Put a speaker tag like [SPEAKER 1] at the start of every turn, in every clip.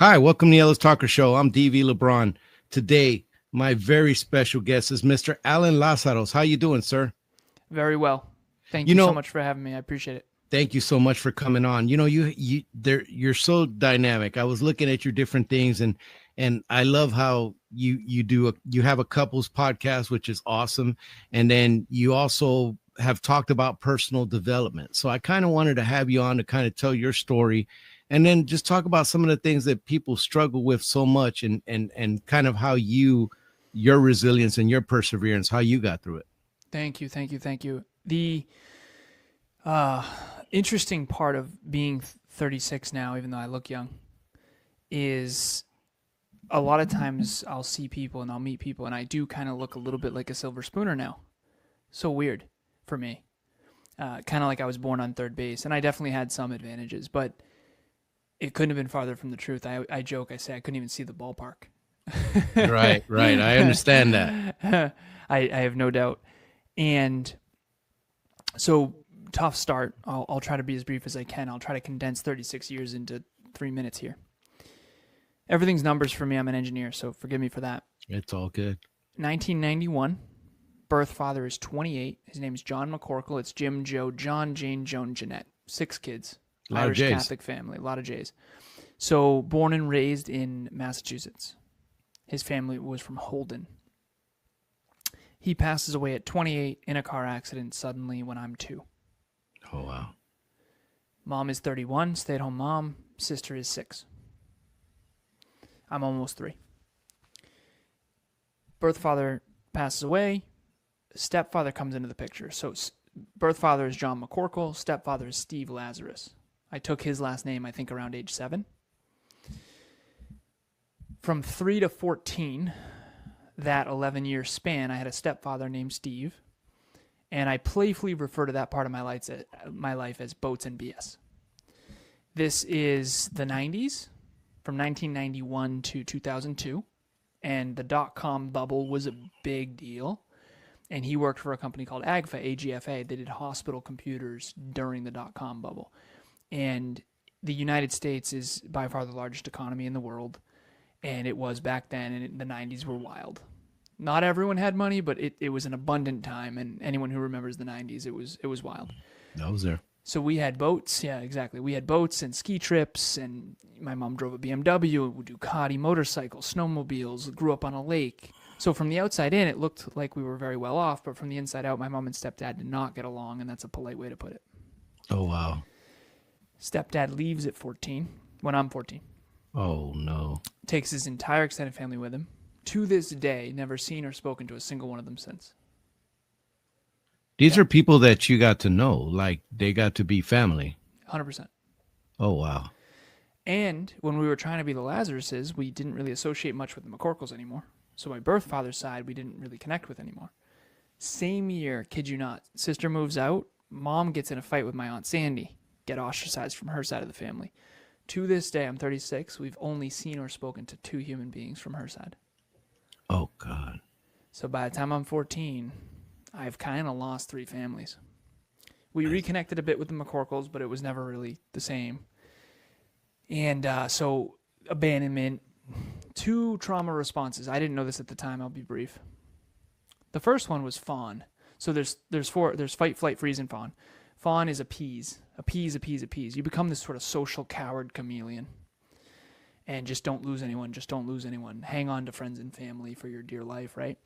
[SPEAKER 1] Hi, welcome to the Ellis Talker Show. I'm DV LeBron. Today, my very special guest is Mr. Alan Lazaros. How you doing, sir?
[SPEAKER 2] Very well. Thank
[SPEAKER 1] You
[SPEAKER 2] you so
[SPEAKER 1] know,
[SPEAKER 2] much for having me. I appreciate it.
[SPEAKER 1] thank you so much for coming on. You're so dynamic. I was looking at your different things, and I love how you have a couples podcast, which is awesome, and then you also have talked about personal development. So I kind of wanted to have you on to kind of tell your story, and then just talk about some of the things that people struggle with so much, and kind of how your resilience and your perseverance, how you got through it.
[SPEAKER 2] Thank you. Thank you. Thank you. The uh, interesting part of being 36 now, even though I look young, is a lot of times I'll see people and I'll meet people, and I do kind of look a little bit like a silver spooner now. So weird for me. Kind of like I was born on third base, and I definitely had some advantages, but it couldn't have been farther from the truth. I joke, I say I couldn't even see the ballpark.
[SPEAKER 1] Right, right. I understand that.
[SPEAKER 2] I have no doubt. And so, tough start. I'll try to be as brief as I can. I'll try to condense 36 years into 3 minutes here. Everything's numbers for me. I'm an engineer, so forgive me for that.
[SPEAKER 1] It's all good.
[SPEAKER 2] 1991. Birth father is 28. His name is John McCorkle. It's Jim, Joe, John, Jane, Joan, Jeanette. 6 kids.
[SPEAKER 1] A lot of
[SPEAKER 2] Irish
[SPEAKER 1] J's.
[SPEAKER 2] Catholic family. A lot of J's. So, born and raised in Massachusetts. His family was from Holden. He passes away at 28 in a car accident suddenly when I'm 2.
[SPEAKER 1] Oh, wow.
[SPEAKER 2] Mom is 31, stay-at-home mom. Sister is 6. I'm almost 3. Birth father passes away. Stepfather comes into the picture. So birth father is John McCorkle. Stepfather is Steve Lazaros. I took his last name, I think, around age 7. From 3 to 14, that 11-year span, I had a stepfather named Steve, and I playfully refer to that part of my life as boats and BS. This is the 90s, from 1991 to 2002, and the dot-com bubble was a big deal, and he worked for a company called AGFA. They did hospital computers during the dot-com bubble, and the United States is by far the largest economy in the world, and it was back then, and the 90s were wild. Not everyone had money, but it was an abundant time, and anyone who remembers the 90s, it was wild.
[SPEAKER 1] I was there.
[SPEAKER 2] So we had boats, yeah, exactly. We had boats and ski trips, and my mom drove a BMW, Ducati motorcycles, snowmobiles, grew up on a lake. So from the outside in, it looked like we were very well off, but from the inside out, my mom and stepdad did not get along, and that's a polite way to put it.
[SPEAKER 1] Oh, wow.
[SPEAKER 2] Stepdad leaves at 14, when I'm 14.
[SPEAKER 1] Oh, no.
[SPEAKER 2] Takes his entire extended family with him. To this day, never seen or spoken to a single one of them since.
[SPEAKER 1] These are people that you got to know, like they got to be family.
[SPEAKER 2] 100%.
[SPEAKER 1] Oh, wow.
[SPEAKER 2] And when we were trying to be the Lazaroses, we didn't really associate much with the McCorkles anymore. So my birth father's side, we didn't really connect with anymore. Same year, kid you not, sister moves out, mom gets in a fight with my Aunt Sandy, get ostracized from her side of the family. To this day, I'm 36, we've only seen or spoken to 2 human beings from her side.
[SPEAKER 1] Oh, God.
[SPEAKER 2] So by the time I'm 14, I've kind of lost 3 families. We reconnected a bit with the McCorkles, but it was never really the same. And so abandonment, 2 trauma responses. I didn't know this at the time. I'll be brief. The first one was fawn. So there's fight, flight, freeze, and fawn. Fawn is appease. Appease. You become this sort of social coward chameleon. And just don't lose anyone. Hang on to friends and family for your dear life, right?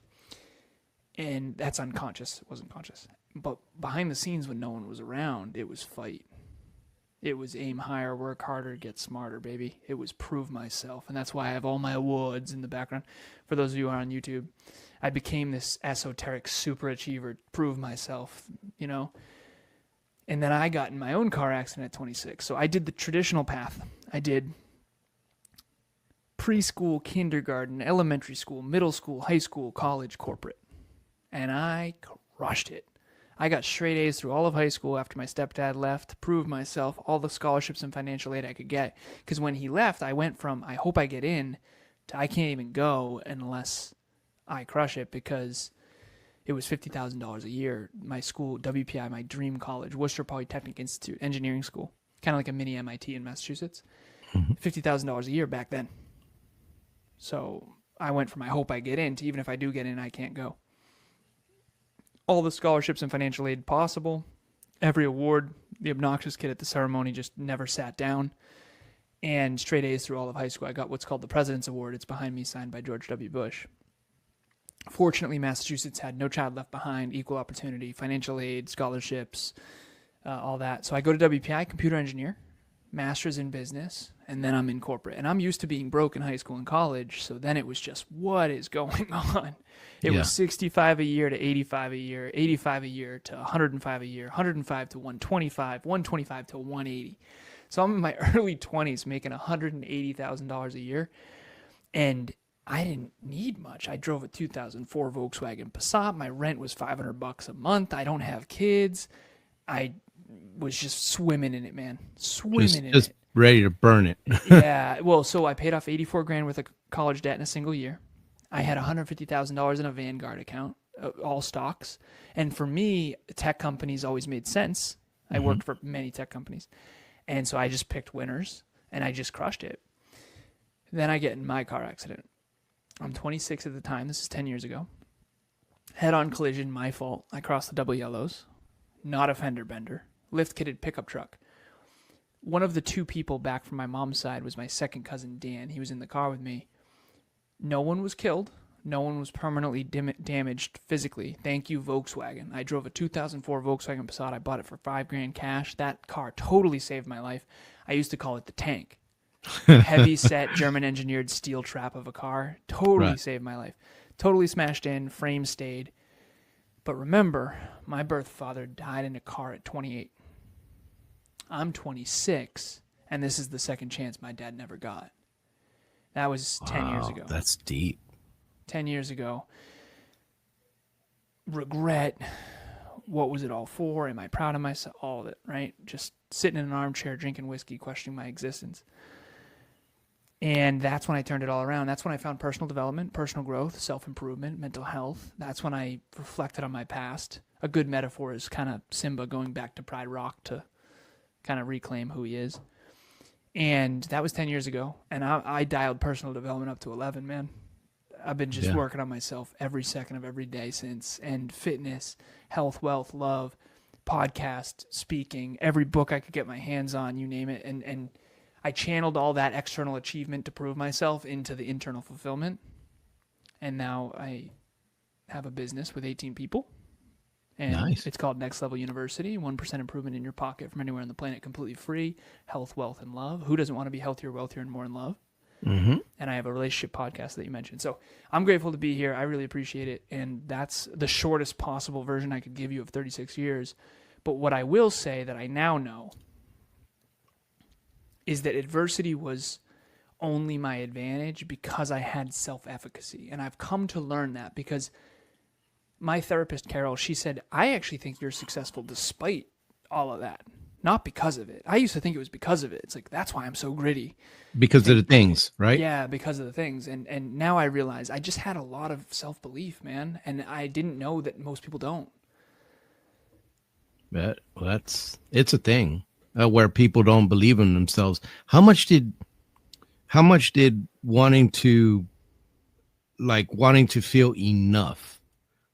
[SPEAKER 2] And that's unconscious. It wasn't conscious. But behind the scenes when no one was around, it was fight. It was aim higher, work harder, get smarter, baby. It was prove myself. And that's why I have all my awards in the background. For those of you who are on YouTube, I became this esoteric super achiever, prove myself, you know? And then I got in my own car accident at 26. So I did the traditional path. I did preschool, kindergarten, elementary school, middle school, high school, college, corporate. And I crushed it. I got straight A's through all of high school after my stepdad left, proved myself, all the scholarships and financial aid I could get. Because when he left, I went from, I hope I get in, to I can't even go unless I crush it, because it was $50,000 a year. My school, WPI, my dream college, Worcester Polytechnic Institute, engineering school, kind of like a mini MIT in Massachusetts. $50,000 a year back then. So I went from I hope I get in to even if I do get in, I can't go. All the scholarships and financial aid possible, every award. The obnoxious kid at the ceremony just never sat down. And straight A's through all of high school. I got what's called the President's Award. It's behind me, signed by George W. Bush. Fortunately, Massachusetts had No Child Left Behind, equal opportunity, financial aid, scholarships, all that. So I go to WPI, computer engineer, master's in business, and then I'm in corporate. And I'm used to being broke in high school and college, so then it was just, what is going on? It was 65 a year to 85 a year, 85 a year to 105 a year, 105 to 125, 125 to 180. So I'm in my early 20s making $180,000 a year, and I didn't need much. I drove a 2004 Volkswagen Passat. My rent was $500 a month. I don't have kids. I was just swimming in it, man. Swimming in
[SPEAKER 1] just
[SPEAKER 2] it.
[SPEAKER 1] Ready to burn it.
[SPEAKER 2] Yeah. Well, so I paid off $84,000 worth of college debt in a single year. I had $150,000 in a Vanguard account, all stocks. And for me, tech companies always made sense. I worked for many tech companies. And so I just picked winners, and I just crushed it. Then I get in my car accident. I'm 26 at the time. This is 10 years ago. Head-on collision, my fault. I crossed the double yellows. Not a fender bender. Lift-kitted pickup truck. One of the two people back from my mom's side was my second cousin, Dan. He was in the car with me. No one was killed. No one was permanently damaged physically. Thank you, Volkswagen. I drove a 2004 Volkswagen Passat. I bought it for $5,000 cash. That car totally saved my life. I used to call it the tank. Heavy set, German engineered steel trap of a car. Totally saved my life. Totally smashed in, frame stayed. But remember, my birth father died in a car at 28. I'm 26, and this is the second chance my dad never got. That was 10 years ago.
[SPEAKER 1] That's deep.
[SPEAKER 2] 10 years ago. Regret. What was it all for? Am I proud of myself? All of it, right? Just sitting in an armchair, drinking whiskey, questioning my existence. And that's when I turned it all around. That's when I found personal development, personal growth, self-improvement, mental health. That's when I reflected on my past. A good metaphor is kind of Simba going back to Pride Rock to kind of reclaim who he is. And that was 10 years ago. And I dialed personal development up to 11, man. I've been just working on myself every second of every day since. And fitness, health, wealth, love, podcast, speaking, every book I could get my hands on, you name it. And I channeled all that external achievement to prove myself into the internal fulfillment. And now I have a business with 18 people. And it's called Next Level University, 1% improvement in your pocket from anywhere on the planet, completely free, health, wealth, and love. Who doesn't want to be healthier, wealthier, and more in love? And I have a relationship podcast that you mentioned. So I'm grateful to be here. I really appreciate it. And that's the shortest possible version I could give you of 36 years. But what I will say that I now know is that adversity was only my advantage because I had self-efficacy. And I've come to learn that because my therapist, Carol, she said, I actually think you're successful despite all of that, not because of it. I used to think it was because of it. It's like, that's why I'm so gritty.
[SPEAKER 1] Because of the things, right?
[SPEAKER 2] Yeah, because of the things. And now I realize I just had a lot of self-belief, man. And I didn't know that most people don't.
[SPEAKER 1] It's a thing where people don't believe in themselves. How much did wanting to feel enough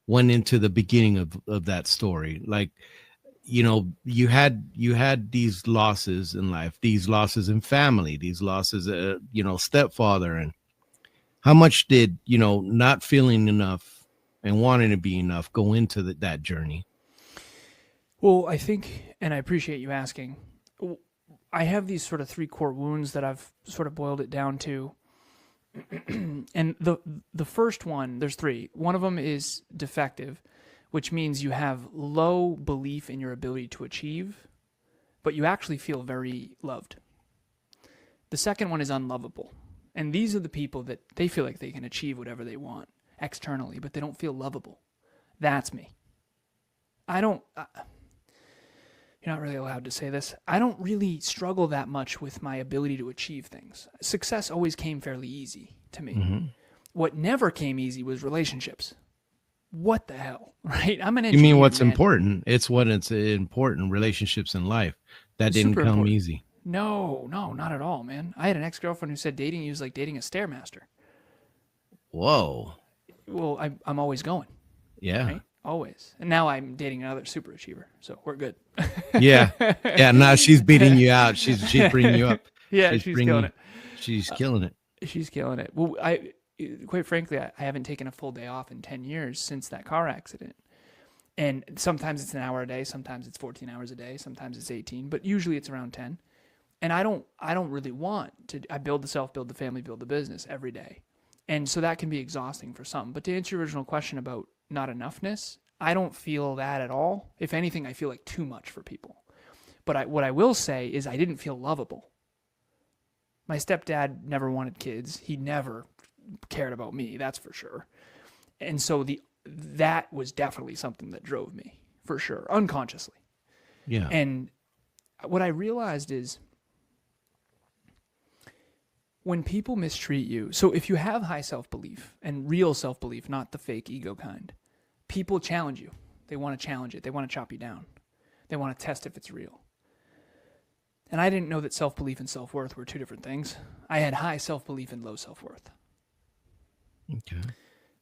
[SPEAKER 1] went into the beginning of that story? Like, you know, you had these losses in life, these losses in family, these losses, stepfather. And how much did, not feeling enough and wanting to be enough go into that journey?
[SPEAKER 2] Well, I think, and I appreciate you asking, I have these sort of three core wounds that I've sort of boiled it down to. And the first one, there's three. One of them is defective, which means you have low belief in your ability to achieve, but you actually feel very loved. The second one is unlovable. And these are the people that they feel like they can achieve whatever they want externally, but they don't feel lovable. That's me. You're not really allowed to say this. I don't really struggle that much with my ability to achieve things. Success always came fairly easy to me. Mm-hmm. What never came easy was relationships. What the hell, right? I'm an engineer.
[SPEAKER 1] You mean what's
[SPEAKER 2] man.
[SPEAKER 1] important? It's important. Relationships in life. That didn't come easy.
[SPEAKER 2] No, not at all, man. I had an ex-girlfriend who said dating you is like dating a stairmaster.
[SPEAKER 1] Whoa.
[SPEAKER 2] Well, I'm always going,
[SPEAKER 1] Yeah.
[SPEAKER 2] right? Always. And now I'm dating another super achiever, so we're good.
[SPEAKER 1] Yeah. Yeah. Now she's beating you out. She's bringing you up.
[SPEAKER 2] Yeah,
[SPEAKER 1] She's
[SPEAKER 2] she's killing
[SPEAKER 1] bringing.
[SPEAKER 2] it.
[SPEAKER 1] She's killing it.
[SPEAKER 2] She's killing it. Well, I quite frankly, I haven't taken a full day off in 10 years since that car accident. And sometimes it's an hour a day, sometimes it's 14 hours a day, sometimes it's 18, but usually it's around 10. And I don't really want to. I build the self, build the family, build the business every day. And so that can be exhausting for some. But to answer your original question about not enoughness, I don't feel that at all. If anything, I feel like too much for people. But what I will say is I didn't feel lovable. My stepdad never wanted kids. He never cared about me, that's for sure. And so that was definitely something that drove me, for sure, unconsciously.
[SPEAKER 1] Yeah.
[SPEAKER 2] And what I realized is when people mistreat you, so if you have high self-belief and real self-belief, not the fake ego kind, people challenge you. They want to challenge it. They want to chop you down. They want to test if it's real. And I didn't know that self-belief and self-worth were two different things. I had high self-belief and low self-worth.
[SPEAKER 1] Okay.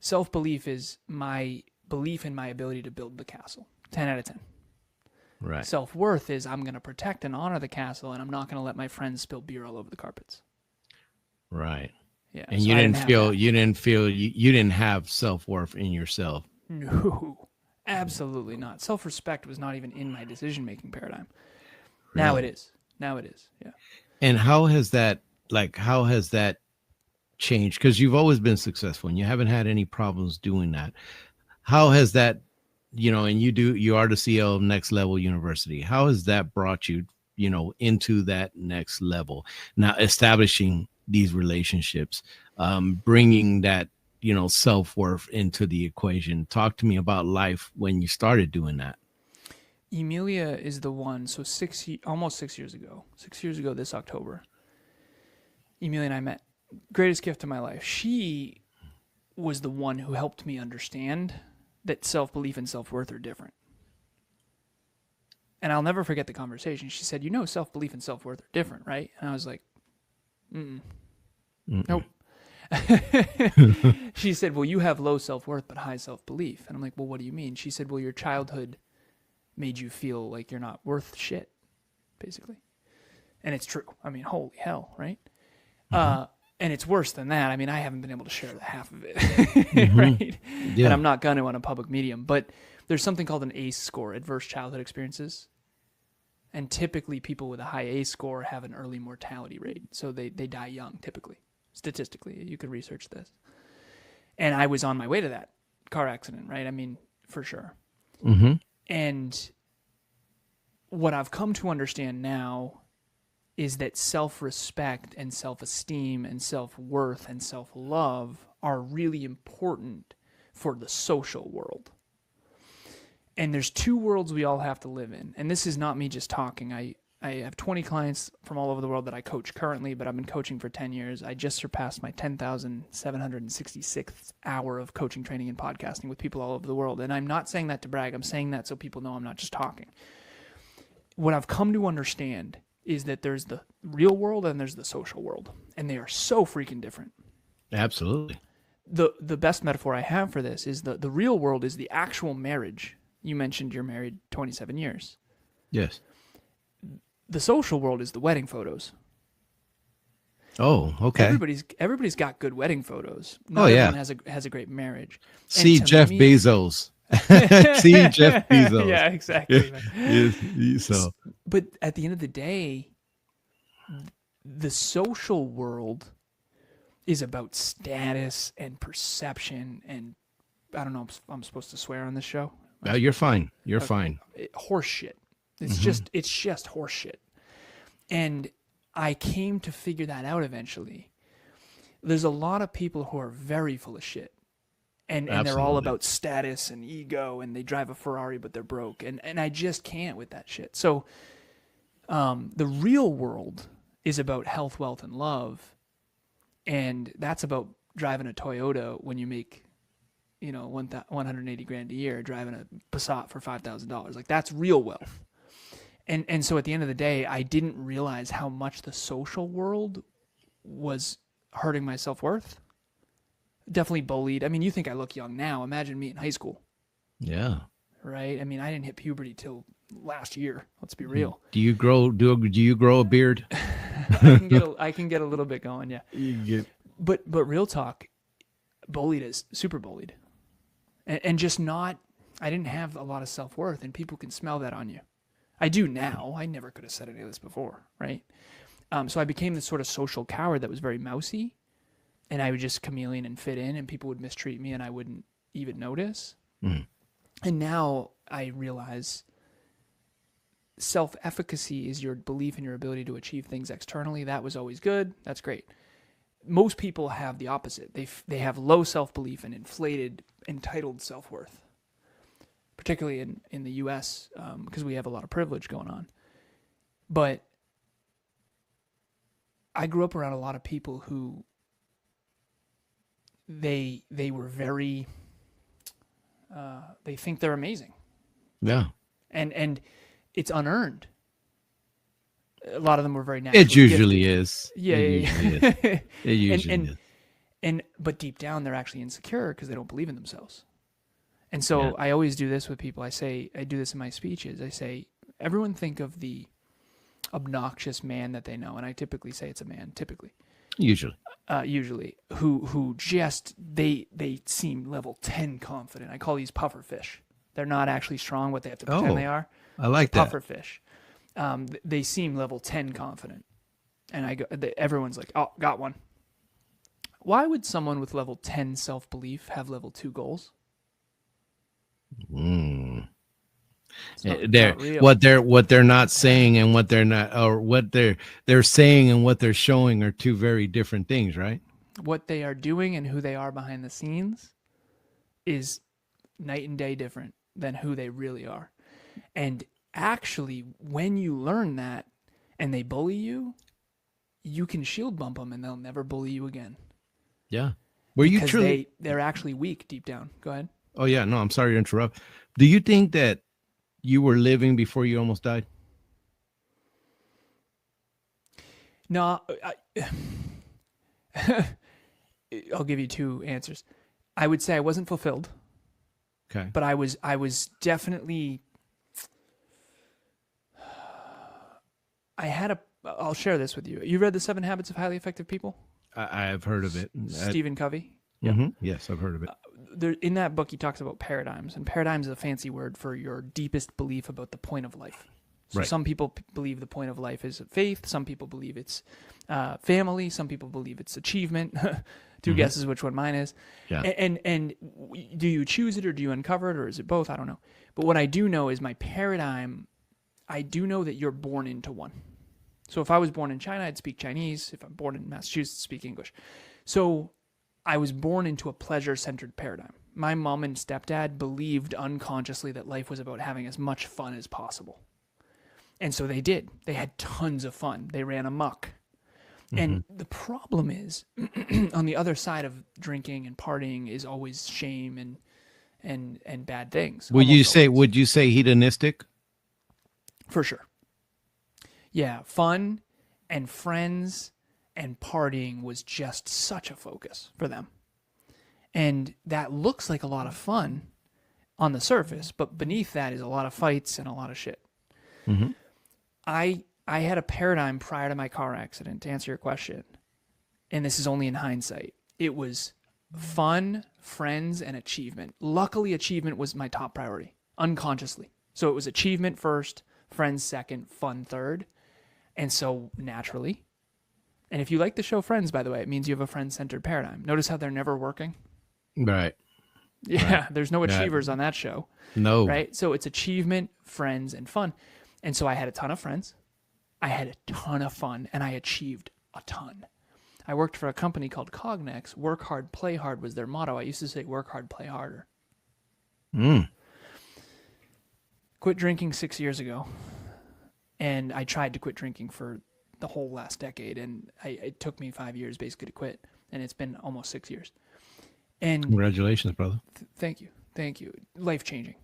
[SPEAKER 2] Self-belief is my belief in my ability to build the castle. 10 out of 10.
[SPEAKER 1] Right.
[SPEAKER 2] Self-worth is I'm going to protect and honor the castle, and I'm not going to let my friends spill beer all over the carpets.
[SPEAKER 1] Right.
[SPEAKER 2] Yeah.
[SPEAKER 1] And
[SPEAKER 2] so
[SPEAKER 1] you
[SPEAKER 2] I
[SPEAKER 1] didn't feel
[SPEAKER 2] that.
[SPEAKER 1] you didn't have self-worth in yourself.
[SPEAKER 2] No, absolutely not. Self-respect was not even in my decision-making paradigm.
[SPEAKER 1] Really?
[SPEAKER 2] Now it is. Yeah.
[SPEAKER 1] And how has that changed? Because you've always been successful and you haven't had any problems doing that. How has that, and you are the CEO of Next Level University. How has that brought you, into that next level? Now establishing these relationships, bringing that, self-worth into the equation. Talk to me about life when you started doing that.
[SPEAKER 2] Emilia is the one. So almost 6 years ago, this October, Emilia and I met. Greatest gift of my life. She was the one who helped me understand that self-belief and self-worth are different. And I'll never forget the conversation. She said, self-belief and self-worth are different, right? And I was like, nope. She said, well, you have low self-worth but high self-belief. And I'm like, well, what do you mean? She said, well, your childhood made you feel like you're not worth shit, basically. And it's true. I mean, holy hell, right? Mm-hmm. And it's worse than that. I mean, I haven't been able to share the half of it, mm-hmm. Right? Yeah. And I'm not going to on a public medium. But there's something called an ACE score, adverse childhood experiences. And typically people with a high ACE score have an early mortality rate. So they die young, typically. Statistically, you can research this. And I was on my way to that car accident, right? I mean, for sure. Mm-hmm. And what I've come to understand now is that self-respect and self-esteem and self-worth and self-love are really important for the social world. And there's two worlds we all have to live in. And this is not me just talking. I have 20 clients from all over the world that I coach currently, but I've been coaching for 10 years. I just surpassed my 10,766th hour of coaching, training, and podcasting with people all over the world. And I'm not saying that to brag. I'm saying that so people know I'm not just talking. What I've come to understand is that there's the real world and there's the social world. And they are so freaking different.
[SPEAKER 1] Absolutely.
[SPEAKER 2] The best metaphor I have for this is the real world is the actual marriage. You mentioned you're married 27 years.
[SPEAKER 1] Yes.
[SPEAKER 2] The social world is the wedding photos.
[SPEAKER 1] Oh, okay.
[SPEAKER 2] Everybody's got good wedding photos. Not everyone has a great marriage.
[SPEAKER 1] See Jeff Bezos. See Jeff Bezos.
[SPEAKER 2] Yeah, exactly.
[SPEAKER 1] So,
[SPEAKER 2] but at the end of the day, the social world is about status and perception, and I don't know if I'm supposed to swear on this show.
[SPEAKER 1] You're fine. You're fine.
[SPEAKER 2] Horse shit. It's just horse shit. And I came to figure that out eventually. There's a lot of people who are very full of shit. And they're all about status and ego, and they drive a Ferrari, but they're broke. And I just can't with that shit. So the real world is about health, wealth, and love. And that's about driving a Toyota when you make, 180 grand a year, driving a Passat for $5,000. Like, that's real wealth. And so at the end of the day, I didn't realize how much the social world was hurting my self-worth. Definitely bullied. I mean, you think I look young now. Imagine me in high school,
[SPEAKER 1] Yeah.
[SPEAKER 2] right? I mean, I didn't hit puberty till last year. Let's be real.
[SPEAKER 1] Do you grow a beard?
[SPEAKER 2] I can get a little bit going, yeah.
[SPEAKER 1] You get
[SPEAKER 2] But real talk, bullied is super bullied. And just not, I didn't have a lot of self-worth, and people can smell that on you. I do now. I never could have said any of this before, right? So I became this sort of social coward that was very mousy, and I would just chameleon and fit in, and people would mistreat me, and I wouldn't even notice.
[SPEAKER 1] Mm.
[SPEAKER 2] And now I realize self-efficacy is your belief in your ability to achieve things externally. That was always good. That's great. Most people have the opposite. They have low self-belief and inflated, entitled self-worth, particularly in the U.S. Because we have a lot of privilege going on. But I grew up around a lot of people who they were very they think they're amazing.
[SPEAKER 1] Yeah.
[SPEAKER 2] And it's unearned. A lot of them were very naturally
[SPEAKER 1] It usually
[SPEAKER 2] gifted.
[SPEAKER 1] is.
[SPEAKER 2] Yeah,
[SPEAKER 1] It
[SPEAKER 2] yeah,
[SPEAKER 1] usually
[SPEAKER 2] yeah.
[SPEAKER 1] is. It usually is.
[SPEAKER 2] But deep down they're actually insecure because they don't believe in themselves. And so
[SPEAKER 1] Yeah.
[SPEAKER 2] I always do this with people. I do this in my speeches. I say, everyone think of the obnoxious man that they know, and I typically say it's a man,
[SPEAKER 1] Usually.
[SPEAKER 2] usually, who just they seem level 10 confident. I call these puffer fish. They're not actually strong, but they have to pretend they are.
[SPEAKER 1] I like that.
[SPEAKER 2] Puffer fish. They seem level 10 confident, and everyone's like, "Oh, got one." Why would someone with level 10 self-belief have level 2 goals?
[SPEAKER 1] Mm.
[SPEAKER 2] It's not
[SPEAKER 1] They're
[SPEAKER 2] real.
[SPEAKER 1] what they're not saying and what they're not, or what they're saying and what they're showing are two very different things, right?
[SPEAKER 2] What they are doing and who they are behind the scenes is night and day different than who they really are. And actually, when you learn that and they bully you, you can shield bump them and they'll never bully you again.
[SPEAKER 1] Yeah. Were you
[SPEAKER 2] Because
[SPEAKER 1] truly?
[SPEAKER 2] they're actually weak deep down. Go ahead.
[SPEAKER 1] Oh yeah. No, I'm sorry to interrupt. Do you think that you were living before you almost died?
[SPEAKER 2] No, I'll give you two answers. I would say I wasn't fulfilled,
[SPEAKER 1] Okay.
[SPEAKER 2] but I was definitely. I'll share this with you. You read The 7 Habits of Highly Effective People?
[SPEAKER 1] I've heard of it.
[SPEAKER 2] Stephen Covey.
[SPEAKER 1] Mhm. Yes, I've heard of it.
[SPEAKER 2] In that book, he talks about paradigms, and paradigms is a fancy word for your deepest belief about the point of life. So
[SPEAKER 1] Right.
[SPEAKER 2] some people believe the point of life is faith. Some people believe it's family. Some people believe it's achievement. Two guesses which one mine is.
[SPEAKER 1] Yeah.
[SPEAKER 2] And do you choose it or do you uncover it or is it both? I don't know. But what I do know is my paradigm, I do know that you're born into one. So if I was born in China, I'd speak Chinese. If I'm born in Massachusetts, I'd speak English. So I was born into a pleasure-centered paradigm. My mom and stepdad believed unconsciously that life was about having as much fun as possible. And so they did. They had tons of fun. They ran amok. And the problem is, on the other side of drinking and partying is always shame and bad things.
[SPEAKER 1] Would you
[SPEAKER 2] Almost
[SPEAKER 1] say?
[SPEAKER 2] always.
[SPEAKER 1] Would you say hedonistic?
[SPEAKER 2] For sure. Yeah, fun and friends and partying was just such a focus for them. And that looks like a lot of fun on the surface, but beneath that is a lot of fights and a lot of shit.
[SPEAKER 1] Mhm.
[SPEAKER 2] I had a paradigm prior to my car accident, to answer your question, and this is only in hindsight. It was fun, friends, and achievement. Luckily, achievement was my top priority, unconsciously. So it was achievement first, friends second, fun third. And so naturally, and if you like the show Friends, by the way, it means you have a friend-centered paradigm. Notice how they're never working?
[SPEAKER 1] Right.
[SPEAKER 2] Yeah, there's no
[SPEAKER 1] Yeah.
[SPEAKER 2] achievers on that show.
[SPEAKER 1] No.
[SPEAKER 2] Right? So it's achievement, friends, and fun. And so I had a ton of friends. I had a ton of fun, and I achieved a ton. I worked for a company called Cognex. Work hard, play hard was their motto. I used to say work hard, play harder.
[SPEAKER 1] Mm.
[SPEAKER 2] Quit drinking 6 years ago. And I tried to quit drinking for the whole last decade. And it took me 5 years basically to quit. And it's been almost 6 years. And
[SPEAKER 1] Congratulations, brother.
[SPEAKER 2] thank you. Thank you. Life changing.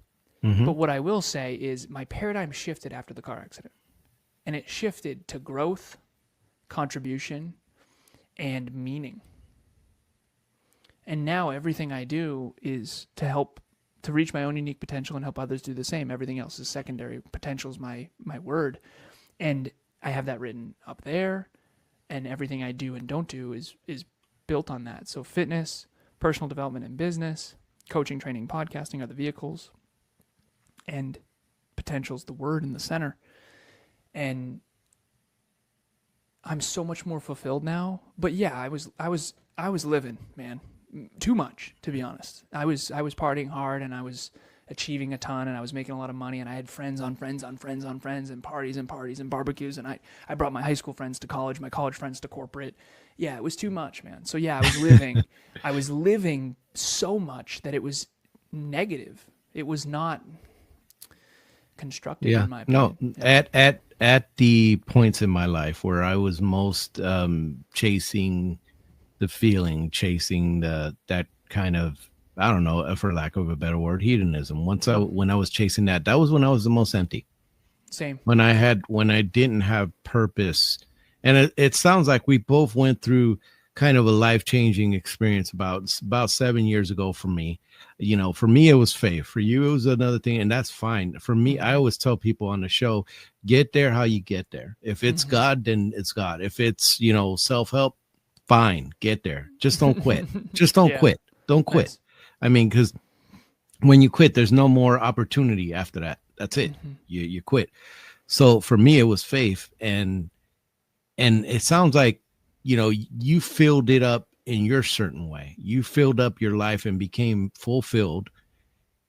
[SPEAKER 1] Mm-hmm.
[SPEAKER 2] But what I will say is my paradigm shifted after the car accident. And it shifted to growth, contribution, and meaning. And now everything I do is to help to reach my own unique potential and help others do the same. Everything else is secondary. Potential is my word. And I have that written up there, and everything I do and don't do is built on that. So fitness, personal development and business, coaching, training, podcasting are the vehicles, and potential's the word in the center. And I'm so much more fulfilled now. But yeah, I was living, man, too much, to be honest. I was partying hard, and I was achieving a ton, and I was making a lot of money, and I had friends on friends on friends on friends, and parties and parties and barbecues, and I brought my high school friends to college, my college friends to corporate. Yeah, it was too much, man. So yeah, I was living so much that it was negative. It was not constructive, in my opinion.
[SPEAKER 1] No, at the points in my life where I was most chasing the feeling, chasing that kind of, I don't know, for lack of a better word, hedonism. When I was chasing that was when I was the most empty.
[SPEAKER 2] Same.
[SPEAKER 1] When I didn't have purpose. And it sounds like we both went through kind of a life-changing experience about 7 years ago for me. You know, for me, it was faith. For you, it was another thing, and that's fine. For me, I always tell people on the show, get there how you get there. If it's God, then it's God. If it's, self-help, fine, get there. Just don't quit. Just don't quit. Don't quit. Nice. I mean, because when you quit, there's no more opportunity after that. That's it. You quit. So for me, it was faith, and it sounds like, you filled it up in your certain way. You filled up your life and became fulfilled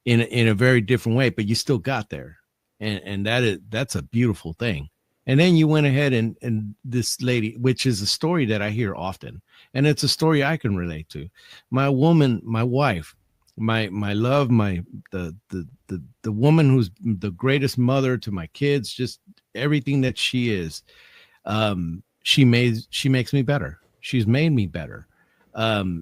[SPEAKER 1] in a very different way, but you still got there. And that's a beautiful thing. And then you went ahead and this lady, which is a story that I hear often, and it's a story I can relate to. My woman, my wife, my love, the woman who's the greatest mother to my kids, just everything that she is. She makes me better. She's made me better.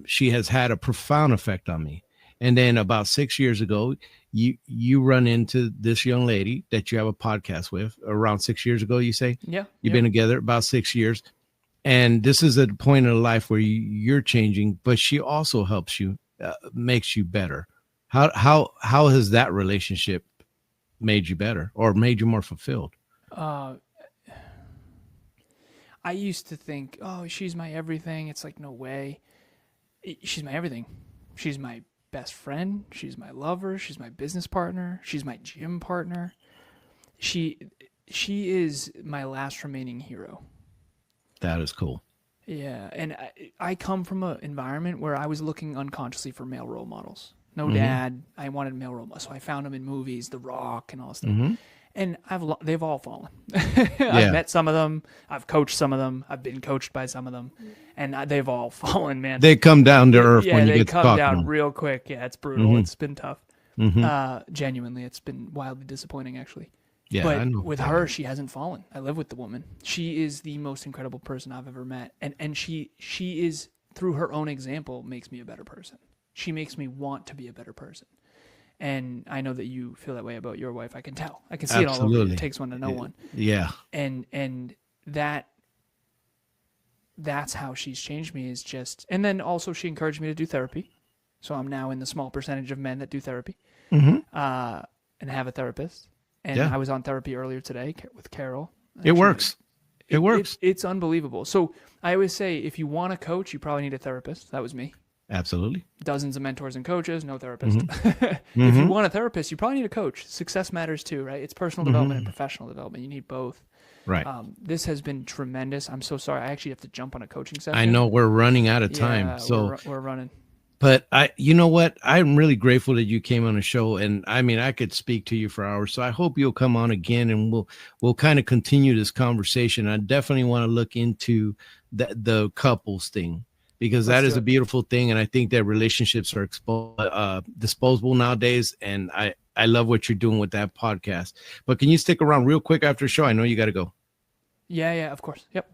[SPEAKER 1] She has had a profound effect on me. And then about 6 years ago, you run into this young lady that you have a podcast with around 6 years ago, you say?
[SPEAKER 2] Yeah.
[SPEAKER 1] You've been together about 6 years. And this is a point in life where you're changing, but she also helps you, makes you better. How has that relationship made you better or made you more fulfilled?
[SPEAKER 2] I used to think, oh, she's my everything. It's like, no way. She's my everything. She's my best friend. She's my lover. She's my business partner. She's my gym partner. She is my last remaining hero.
[SPEAKER 1] That is cool.
[SPEAKER 2] Yeah. And I come from an environment where I was looking unconsciously for male role models. No dad. I wanted male role models. So I found them in movies, The Rock and all that stuff. And they've all fallen. I've met some of them. I've coached some of them. I've been coached by some of them, and they've all fallen, man.
[SPEAKER 1] They come down to earth when you get to talk to them.
[SPEAKER 2] They come down real quick. Yeah, it's brutal. It's been tough. Genuinely, it's been wildly disappointing, actually.
[SPEAKER 1] Yeah,
[SPEAKER 2] but
[SPEAKER 1] I know.
[SPEAKER 2] With her, she hasn't fallen. I live with the woman. She is the most incredible person I've ever met, and she is, through her own example, makes me a better person. She makes me want to be a better person. And I know that you feel that way about your wife. I can tell. I can see it all over you. It takes one to know one.
[SPEAKER 1] Yeah.
[SPEAKER 2] And that's how she's changed me, is just, and then also she encouraged me to do therapy. So I'm now in the small percentage of men that do therapy and have a therapist. And I was on therapy earlier today with Carol.
[SPEAKER 1] It works. It works.
[SPEAKER 2] It's unbelievable. So I always say, if you want a coach, you probably need a therapist. That was me.
[SPEAKER 1] Absolutely.
[SPEAKER 2] Dozens of mentors and coaches, no therapist. If you want a therapist, you probably need a coach. Success matters too, right? It's personal development and professional development. You need both.
[SPEAKER 1] Right.
[SPEAKER 2] This has been tremendous. I'm so sorry. I actually have to jump on a coaching session.
[SPEAKER 1] I know we're running out of time.
[SPEAKER 2] Yeah,
[SPEAKER 1] so
[SPEAKER 2] we're running.
[SPEAKER 1] But you know what? I'm really grateful that you came on the show, and I mean, I could speak to you for hours. So I hope you'll come on again, and we'll kind of continue this conversation. I definitely want to look into the couples thing, because that is a beautiful thing. And I think that relationships are disposable nowadays. And I love what you're doing with that podcast. But can you stick around real quick after the show? I know you got to go.
[SPEAKER 2] Yeah, of course. Yep.